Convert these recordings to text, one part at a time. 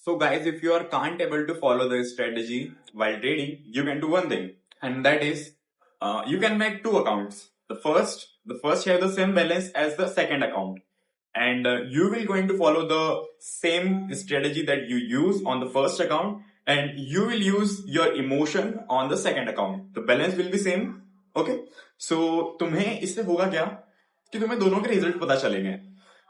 So guys, if you are can't able to follow the strategy while trading, you can do one thing, and that is you can make two accounts. The first have the same balance as the second account, and you will going to follow the same strategy that you use on the first account, and you will use your emotion on the second account. The balance will be same. Okay, so तुम्हें इससे होगा क्या कि तुम्हें दोनों के result पता चलेंगे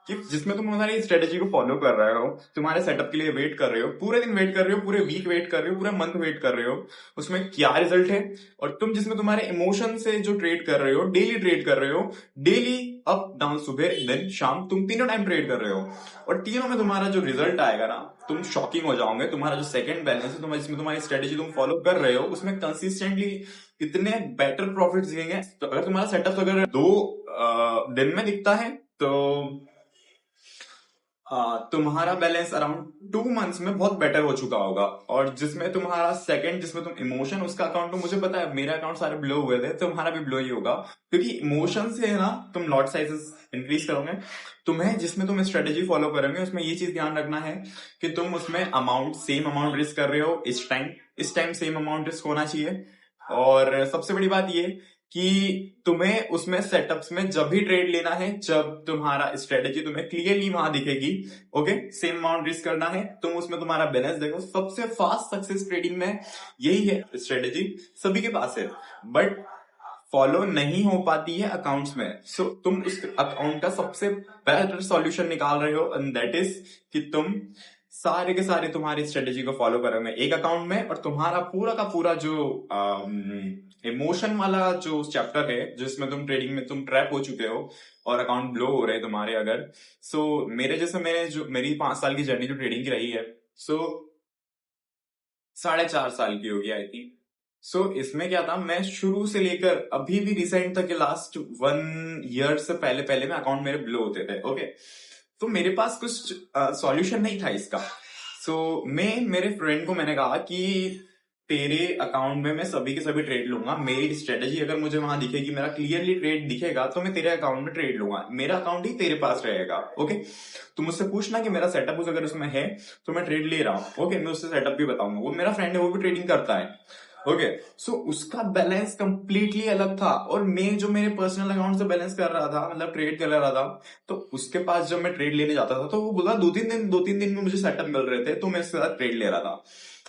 कि जिसमें तुम हमारी स्ट्रेटेजी को फॉलो कर रहे हो, तुम्हारे सेटअप के लिए वेट कर रहे हो, पूरे दिन वेट कर रहे हो, पूरे वीक वेट कर रहे हो, पूरा मंथ वेट कर रहे हो, उसमें क्या रिजल्ट है, और तुम जिसमें तुम्हारे इमोशन से जो ट्रेड कर रहे हो, डेली ट्रेड कर रहे हो, डेली अप डाउन, सुबह दिन शाम, तुम तीनों टाइम ट्रेड कर रहे हो, और तीनों में तुम्हारा जो रिजल्ट आएगा ना, तुम शॉकिंग हो जाओगे। तुम्हारा जो सेकंड बैलेंस है, तुम्हारा जिसमें तुम्हारी स्ट्रेटेजी तुम फॉलो कर रहे हो, उसमें कंसिस्टेंटली इतने बेटर प्रॉफिट्स दिखेंगे। तो अगर तुम्हारा सेटअप अगर 2 दिन में दिखता है, तो तुम्हारा बैलेंस अराउंड 2 मंथ्स में बहुत बेटर हो चुका होगा। और जिसमें तुम्हारा सेकंड, जिसमें तुम इमोशन, उसका अकाउंट तो मुझे पता है, मेरा अकाउंट सारे ब्लो हुए थे, तुम्हारा भी ब्लो ही होगा, क्योंकि इमोशन से है ना तुम लॉट साइजेस इंक्रीज करोगे। तुम्हें जिसमें तुम स्ट्रेटेजी फॉलो करोगे, उसमें ये चीज ध्यान रखना है कि तुम उसमें सेम अमाउंट रिस्क कर रहे हो। इस टाइम सेम अमाउंट रिस्क होना चाहिए। और सबसे बड़ी बात ये कि तुम्हें उसमें सेटअप्स में जब भी ट्रेड लेना है, जब तुम्हारा स्ट्रेटेजी तुम्हें क्लियरली वहां दिखेगी, ओके, सेम अमाउंट रिस्क करना है, तुम उसमें तुम्हारा बैलेंस देखो। सबसे फास्ट सक्सेस ट्रेडिंग में यही है स्ट्रेटेजी, सभी के पास है, बट फॉलो नहीं हो पाती है अकाउंट्स में। सो तुम उस अकाउंट का सबसे बेटर सॉल्यूशन निकाल रहे हो, एंड दैट इज कि तुम सारे के सारे तुम्हारी स्ट्रेटेजी को फॉलो करोगे एक अकाउंट में, और तुम्हारा पूरा का पूरा जो इमोशन वाला जो चैप्टर है, जिसमें तुम ट्रेडिंग में तुम ट्रैप हो चुके हो और अकाउंट ब्लो हो रहे हैं तुम्हारे, अगर मेरे जैसे मेरी 5 साल की जर्नी जो ट्रेडिंग की रही है, 4.5 साल की होगी आई थिंक। इसमें क्या था, मैं शुरू से लेकर अभी भी रिसेंट तक के लास्ट 1 ईयर से पहले पहले में अकाउंट मेरे ब्लो होते थे। ओके, तो मेरे पास कुछ सॉल्यूशन नहीं था इसका। मैं मेरे फ्रेंड को मैंने कहा कि तेरे अकाउंट में मैं सभी के सभी ट्रेड लूंगा, मेरी स्ट्रेटेजी अगर मुझे वहां दिखेगी, मेरा क्लियरली ट्रेड दिखेगा, तो मैं तेरे अकाउंट में ट्रेड लूंगा, मेरा अकाउंट ही तेरे पास रहेगा। ओके, तो मुझसे पूछना कि मेरा सेटअप अगर उसमें है तो मैं ट्रेड ले रहा हूँ। ओके, मैं उससे सेटअप भी बताऊंगा। वो मेरा फ्रेंड है, वो भी ट्रेडिंग करता है। ओके, उसका बैलेंस कंप्लीटली अलग था, और मैं जो मेरे पर्सनल अकाउंट से बैलेंस कर रहा था, मतलब ट्रेड कर रहा था, तो उसके पास जब मैं ट्रेड लेने जाता था, तो वो बोला 2-3 दिन में मुझे सेटअप मिल रहे थे, तो मैं उसके साथ ट्रेड ले रहा था।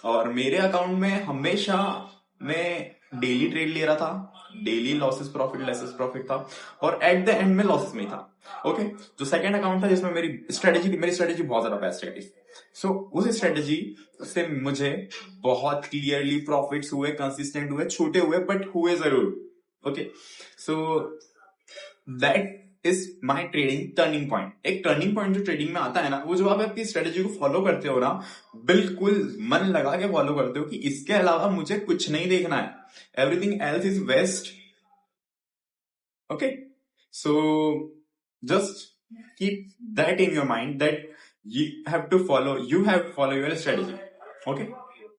और मेरे अकाउंट में हमेशा मैं डेली ट्रेड ले रहा था, daily losses profit laces profit था, और एट द एंड में लॉसेस में था। ओके, जो सेकंड अकाउंट था जिसमें मेरी स्ट्रेटेजी बहुत ज्यादा बेस्ट है। उस स्ट्रेटेजी से मुझे बहुत क्लियरली प्रॉफिट्स हुए, कंसिस्टेंट हुए, छोटे हुए, बट हुए जरूर। Okay, so that is my trading turning point. एक टर्निंग पॉइंट जो ट्रेडिंग में आता है ना, वो जो आप अपनी स्ट्रेटेजी को फॉलो करते हो ना, बिल्कुल मन लगा के फॉलो करते हो कि इसके अलावा मुझे कुछ नहीं देखना है, everything else is waste. Okay, so just keep that in your mind that you have to follow your strategy. Okay,